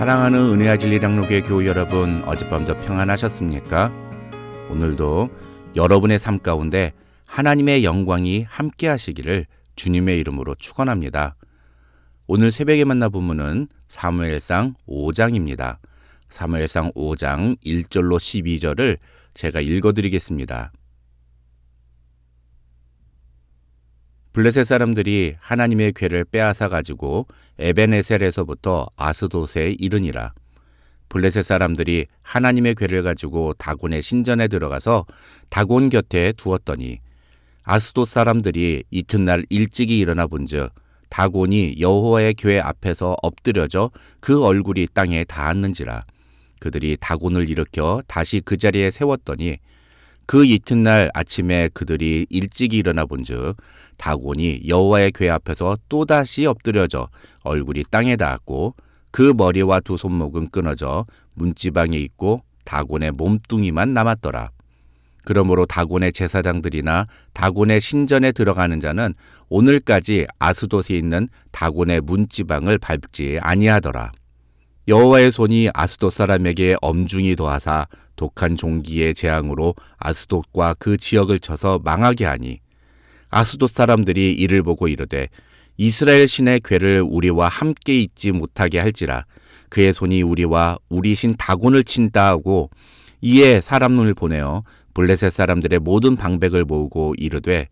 사랑하는 은혜와 진리 장로교회 교우 여러분, 어젯밤도 평안하셨습니까? 오늘도 여러분의 삶 가운데 하나님의 영광이 함께 하시기를 주님의 이름으로 축원합니다. 오늘 새벽에 만나 본문은 사무엘상 5장입니다. 사무엘상 5장 1절로 12절을 제가 읽어드리겠습니다. 블레셋 사람들이 하나님의 궤를 빼앗아 가지고 에벤에셀에서부터 아스돗에 이르니라. 블레셋 사람들이 하나님의 궤를 가지고 다곤의 신전에 들어가서 다곤 곁에 두었더니 아스돗 사람들이 이튿날 일찍이 일어나 본즉 다곤이 여호와의 궤 앞에서 엎드려져 그 얼굴이 땅에 닿았는지라. 그들이 다곤을 일으켜 다시 그 자리에 세웠더니 그 이튿날 아침에 그들이 일찍이 일어나 본즉 다곤이 여호와의 궤 앞에서 또다시 엎드려져 얼굴이 땅에 닿았고 그 머리와 두 손목은 끊어져 문지방에 있고 다곤의 몸뚱이만 남았더라. 그러므로 다곤의 제사장들이나 다곤의 신전에 들어가는 자는 오늘까지 아스돗에 있는 다곤의 문지방을 밟지 아니하더라. 여호와의 손이 아스돗 사람에게 엄중히 더하사 독한 종기의 재앙으로 아스돗과 그 지역을 쳐서 망하게 하니 아스돗 사람들이 이를 보고 이르되 이스라엘 신의 궤를 우리와 함께 있지 못하게 할지라. 그의 손이 우리와 우리 신 다곤을 친다 하고 이에 사람을 보내어 블레셋 사람들의 모든 방백을 모으고 이르되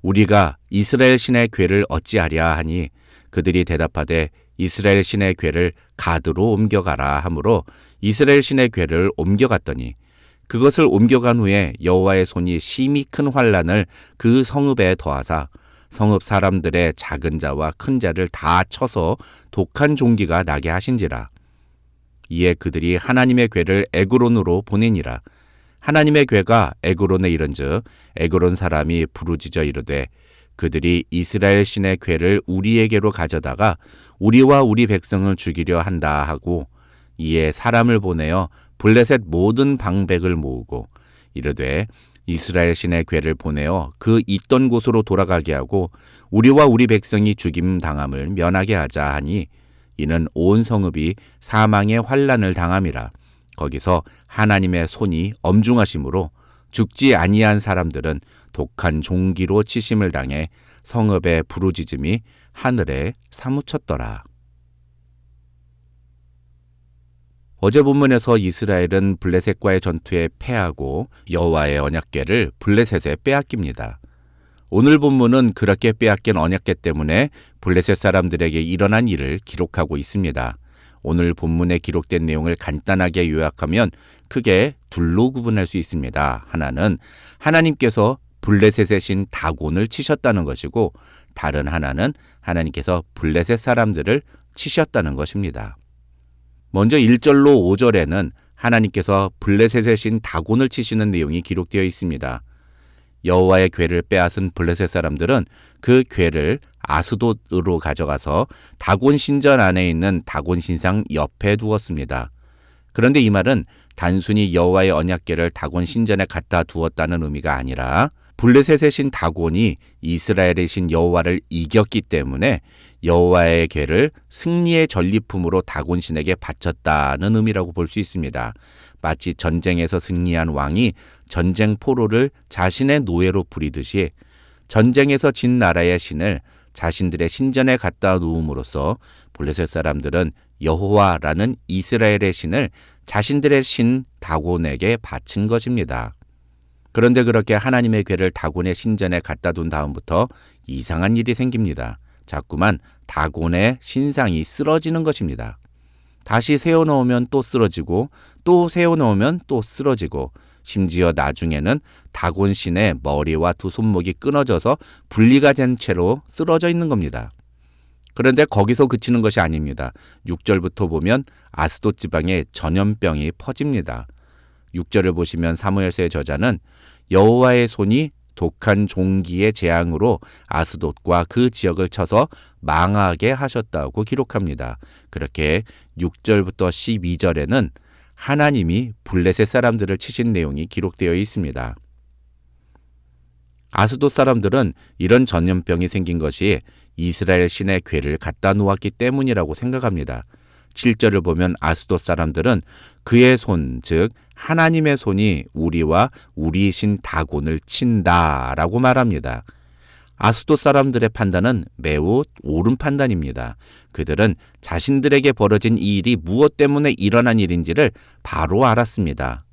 우리가 이스라엘 신의 궤를 어찌하랴 하니 그들이 대답하되 이스라엘 신의 궤를 가드로 옮겨가라 하므로 이스라엘 신의 궤를 옮겨갔더니 그것을 옮겨간 후에 여호와의 손이 심히 큰 환난을 그 성읍에 더하사 성읍 사람들의 작은 자와 큰 자를 다 쳐서 독한 종기가 나게 하신지라. 이에 그들이 하나님의 궤를 에그론으로 보내니라. 하나님의 궤가 에그론에 이른즉 에그론 사람이 부르짖어 이르되 그들이 이스라엘 신의 궤를 우리에게로 가져다가 우리와 우리 백성을 죽이려 한다 하고 이에 사람을 보내어 블레셋 모든 방백을 모으고 이르되 이스라엘 신의 궤를 보내어 그 있던 곳으로 돌아가게 하고 우리와 우리 백성이 죽임 당함을 면하게 하자 하니 이는 온 성읍이 사망의 환난을 당함이라. 거기서 하나님의 손이 엄중하심으로 죽지 아니한 사람들은 독한 종기로 치심을 당해 성읍의 부르짖음이 하늘에 사무쳤더라. 어제 본문에서 이스라엘은 블레셋과의 전투에 패하고 여호와의 언약궤를 블레셋에 빼앗깁니다. 오늘 본문은 그렇게 빼앗긴 언약궤 때문에 블레셋 사람들에게 일어난 일을 기록하고 있습니다. 오늘 본문에 기록된 내용을 간단하게 요약하면 크게 둘로 구분할 수 있습니다. 하나는 하나님께서 블레셋의 신 다곤을 치셨다는 것이고 다른 하나는 하나님께서 블레셋 사람들을 치셨다는 것입니다. 먼저 1절로 5절에는 하나님께서 블레셋의 신 다곤을 치시는 내용이 기록되어 있습니다. 여호와의 궤를 빼앗은 블레셋 사람들은 그 궤를 아스돗으로 가져가서 다곤 신전 안에 있는 다곤 신상 옆에 두었습니다. 그런데 이 말은 단순히 여호와의 언약궤를 다곤 신전에 갖다 두었다는 의미가 아니라 블레셋의 신 다곤이 이스라엘의 신 여호와를 이겼기 때문에 여호와의 궤를 승리의 전리품으로 다곤 신에게 바쳤다는 의미라고 볼 수 있습니다. 마치 전쟁에서 승리한 왕이 전쟁 포로를 자신의 노예로 부리듯이 전쟁에서 진 나라의 신을 자신들의 신전에 갖다 놓음으로써 블레셋 사람들은 여호와라는 이스라엘의 신을 자신들의 신 다곤에게 바친 것입니다. 그런데 그렇게 하나님의 궤를 다곤의 신전에 갖다 둔 다음부터 이상한 일이 생깁니다. 자꾸만 다곤의 신상이 쓰러지는 것입니다. 다시 세워놓으면 또 쓰러지고 또 세워놓으면 또 쓰러지고 심지어 나중에는 다곤 신의 머리와 두 손목이 끊어져서 분리가 된 채로 쓰러져 있는 겁니다. 그런데 거기서 그치는 것이 아닙니다. 6절부터 보면 아스돗 지방에 전염병이 퍼집니다. 6절을 보시면 사무엘서의 저자는 여호와의 손이 독한 종기의 재앙으로 아스돗과 그 지역을 쳐서 망하게 하셨다고 기록합니다. 그렇게 6절부터 12절에는 하나님이 블레셋 사람들을 치신 내용이 기록되어 있습니다. 아스돗 사람들은 이런 전염병이 생긴 것이 이스라엘 신의 궤를 갖다 놓았기 때문이라고 생각합니다. 7절을 보면 아스돗 사람들은 그의 손, 즉 하나님의 손이 우리와 우리 신 다곤을 친다라고 말합니다. 아스돗 사람들의 판단은 매우 옳은 판단입니다. 그들은 자신들에게 벌어진 이 일이 무엇 때문에 일어난 일인지를 바로 알았습니다.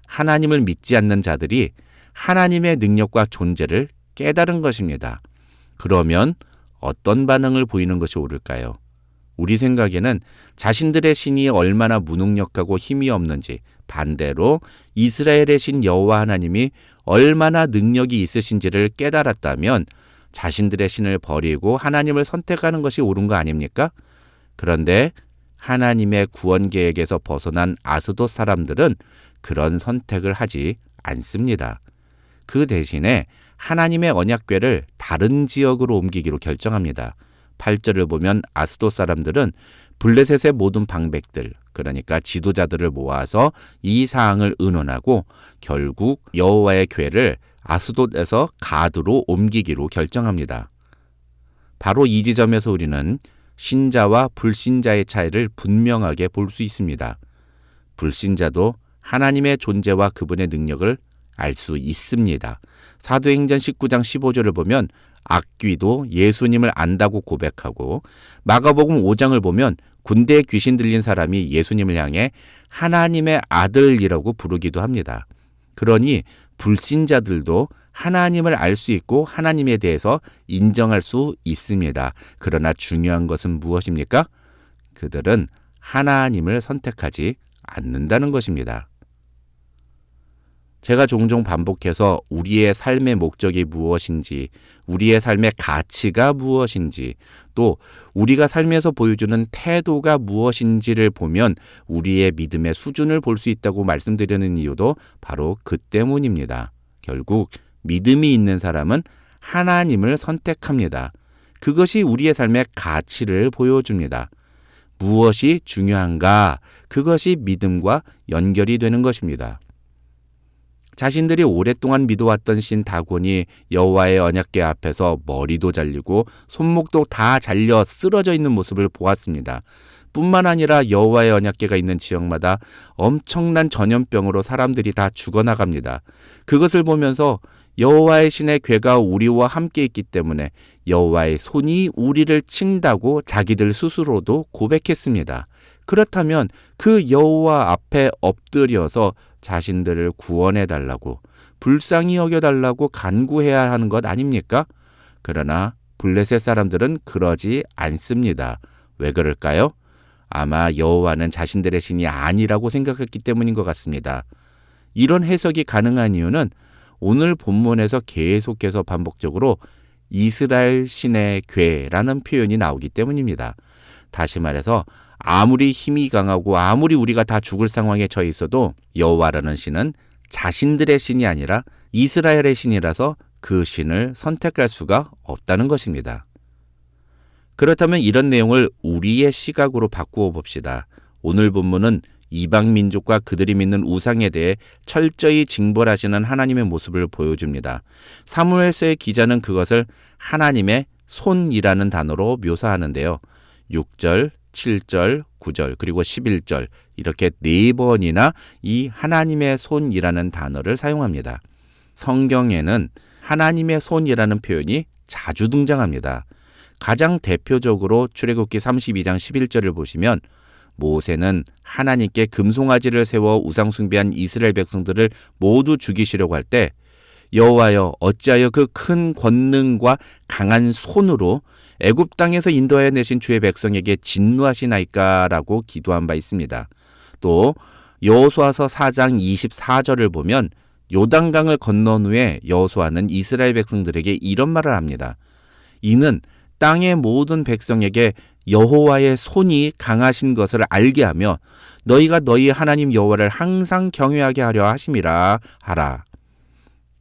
하나님을 믿지 않는 자들이 하나님의 능력과 존재를 깨달은 것입니다. 그러면 어떤 반응을 보이는 것이 옳을까요? 우리 생각에는 자신들의 신이 얼마나 무능력하고 힘이 없는지, 반대로 이스라엘의 신 여호와 하나님이 얼마나 능력이 있으신지를 깨달았다면 자신들의 신을 버리고 하나님을 선택하는 것이 옳은 거 아닙니까? 그런데 하나님의 구원 계획에서 벗어난 아스돗 사람들은 그런 선택을 하지 않습니다. 그 대신에 하나님의 언약궤를 다른 지역으로 옮기기로 결정합니다. 8절을 보면 아스돗 사람들은 블레셋의 모든 방백들, 그러니까 지도자들을 모아서 이 사항을 의논하고 결국 여호와의 궤를 아스돗에서 가드로 옮기기로 결정합니다. 바로 이 지점에서 우리는 신자와 불신자의 차이를 분명하게 볼 수 있습니다. 불신자도 하나님의 존재와 그분의 능력을 알 수 있습니다. 사도행전 19장 15절을 보면 악귀도 예수님을 안다고 고백하고, 마가복음 5장을 보면 군대에 귀신 들린 사람이 예수님을 향해 하나님의 아들이라고 부르기도 합니다. 그러니 불신자들도 하나님을 알 수 있고 하나님에 대해서 인정할 수 있습니다. 그러나 중요한 것은 무엇입니까? 그들은 하나님을 선택하지 않는다는 것입니다. 제가 종종 반복해서 우리의 삶의 목적이 무엇인지, 우리의 삶의 가치가 무엇인지, 또 우리가 삶에서 보여주는 태도가 무엇인지를 보면 우리의 믿음의 수준을 볼 수 있다고 말씀드리는 이유도 바로 그 때문입니다. 결국 믿음이 있는 사람은 하나님을 선택합니다. 그것이 우리의 삶의 가치를 보여줍니다. 무엇이 중요한가? 그것이 믿음과 연결이 되는 것입니다. 자신들이 오랫동안 믿어왔던 신 다곤이 여호와의 언약궤 앞에서 머리도 잘리고 손목도 다 잘려 쓰러져 있는 모습을 보았습니다. 뿐만 아니라 여호와의 언약궤가 있는 지역마다 엄청난 전염병으로 사람들이 다 죽어나갑니다. 그것을 보면서 여호와의 신의 궤가 우리와 함께 있기 때문에 여호와의 손이 우리를 친다고 자기들 스스로도 고백했습니다. 그렇다면 그 여호와 앞에 엎드려서 자신들을 구원해달라고, 불쌍히 여겨달라고 간구해야 하는 것 아닙니까? 그러나 블레셋 사람들은 그러지 않습니다. 왜 그럴까요? 아마 여호와는 자신들의 신이 아니라고 생각했기 때문인 것 같습니다. 이런 해석이 가능한 이유는 오늘 본문에서 계속해서 반복적으로 이스라엘 신의 궤라는 표현이 나오기 때문입니다. 다시 말해서 아무리 힘이 강하고 아무리 우리가 다 죽을 상황에 처해 있어도 여호와라는 신은 자신들의 신이 아니라 이스라엘의 신이라서 그 신을 선택할 수가 없다는 것입니다. 그렇다면 이런 내용을 우리의 시각으로 바꾸어 봅시다. 오늘 본문은 이방 민족과 그들이 믿는 우상에 대해 철저히 징벌하시는 하나님의 모습을 보여줍니다. 사무엘서의 기자는 그것을 하나님의 손이라는 단어로 묘사하는데요. 6절, 7절, 9절, 그리고 11절 이렇게 4번이나 이 하나님의 손이라는 단어를 사용합니다. 성경에는 하나님의 손이라는 표현이 자주 등장합니다. 가장 대표적으로 출애굽기 32장 11절을 보시면 모세는 하나님께 금송아지를 세워 우상 숭배한 이스라엘 백성들을 모두 죽이시려고 할 때 여호와여 어찌하여 그 큰 권능과 강한 손으로 애굽 땅에서 인도하여 내신 주의 백성에게 진노하시나이까라고 기도한 바 있습니다. 또 여호수아서 4장 24절을 보면 요단강을 건넌 후에 여호수아는 이스라엘 백성들에게 이런 말을 합니다. 이는 땅의 모든 백성에게 여호와의 손이 강하신 것을 알게 하며 너희가 너희 하나님 여호와를 항상 경외하게 하려 하심이라 하라.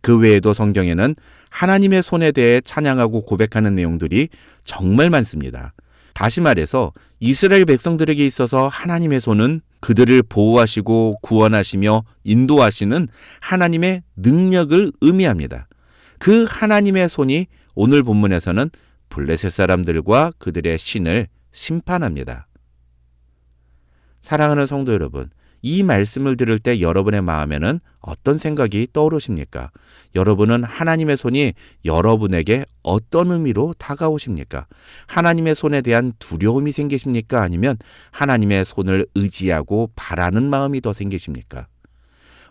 그 외에도 성경에는 하나님의 손에 대해 찬양하고 고백하는 내용들이 정말 많습니다. 다시 말해서 이스라엘 백성들에게 있어서 하나님의 손은 그들을 보호하시고 구원하시며 인도하시는 하나님의 능력을 의미합니다. 그 하나님의 손이 오늘 본문에서는 블레셋 사람들과 그들의 신을 심판합니다. 사랑하는 성도 여러분, 이 말씀을 들을 때 여러분의 마음에는 어떤 생각이 떠오르십니까? 여러분은 하나님의 손이 여러분에게 어떤 의미로 다가오십니까? 하나님의 손에 대한 두려움이 생기십니까? 아니면 하나님의 손을 의지하고 바라는 마음이 더 생기십니까?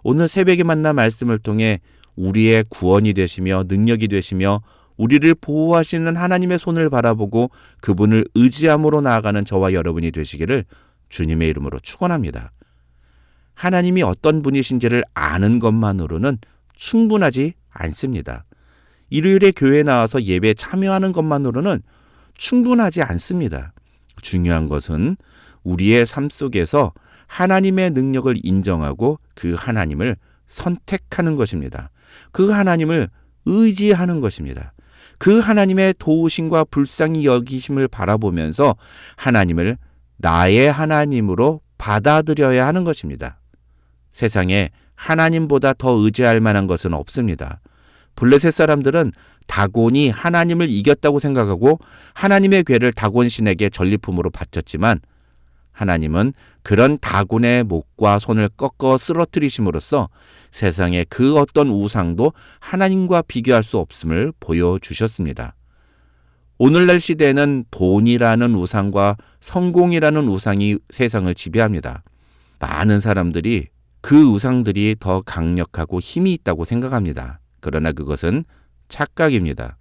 오늘 새벽에 만난 말씀을 통해 우리의 구원이 되시며 능력이 되시며 우리를 보호하시는 하나님의 손을 바라보고 그분을 의지함으로 나아가는 저와 여러분이 되시기를 주님의 이름으로 축원합니다. 하나님이 어떤 분이신지를 아는 것만으로는 충분하지 않습니다. 일요일에 교회에 나와서 예배에 참여하는 것만으로는 충분하지 않습니다. 중요한 것은 우리의 삶 속에서 하나님의 능력을 인정하고 그 하나님을 선택하는 것입니다. 그 하나님을 의지하는 것입니다. 그 하나님의 도우심과 불쌍히 여기심을 바라보면서 하나님을 나의 하나님으로 받아들여야 하는 것입니다. 세상에 하나님보다 더 의지할 만한 것은 없습니다. 블레셋 사람들은 다곤이 하나님을 이겼다고 생각하고 하나님의 궤를 다곤 신에게 전리품으로 바쳤지만 하나님은 그런 다곤의 목과 손을 꺾어 쓰러뜨리심으로써 세상의 그 어떤 우상도 하나님과 비교할 수 없음을 보여주셨습니다. 오늘날 시대에는 돈이라는 우상과 성공이라는 우상이 세상을 지배합니다. 많은 사람들이 그 우상들이 더 강력하고 힘이 있다고 생각합니다. 그러나 그것은 착각입니다.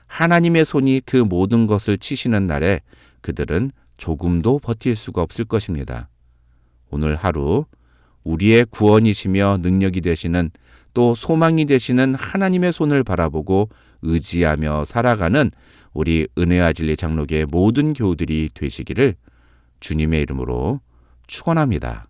하나님의 손이 그 모든 것을 치시는 날에 그들은 조금도 버틸 수가 없을 것입니다. 오늘 하루 우리의 구원이시며 능력이 되시는 또 소망이 되시는 하나님의 손을 바라보고 의지하며 살아가는 우리 은혜와 진리 장로교의 모든 교우들이 되시기를 주님의 이름으로 축원합니다.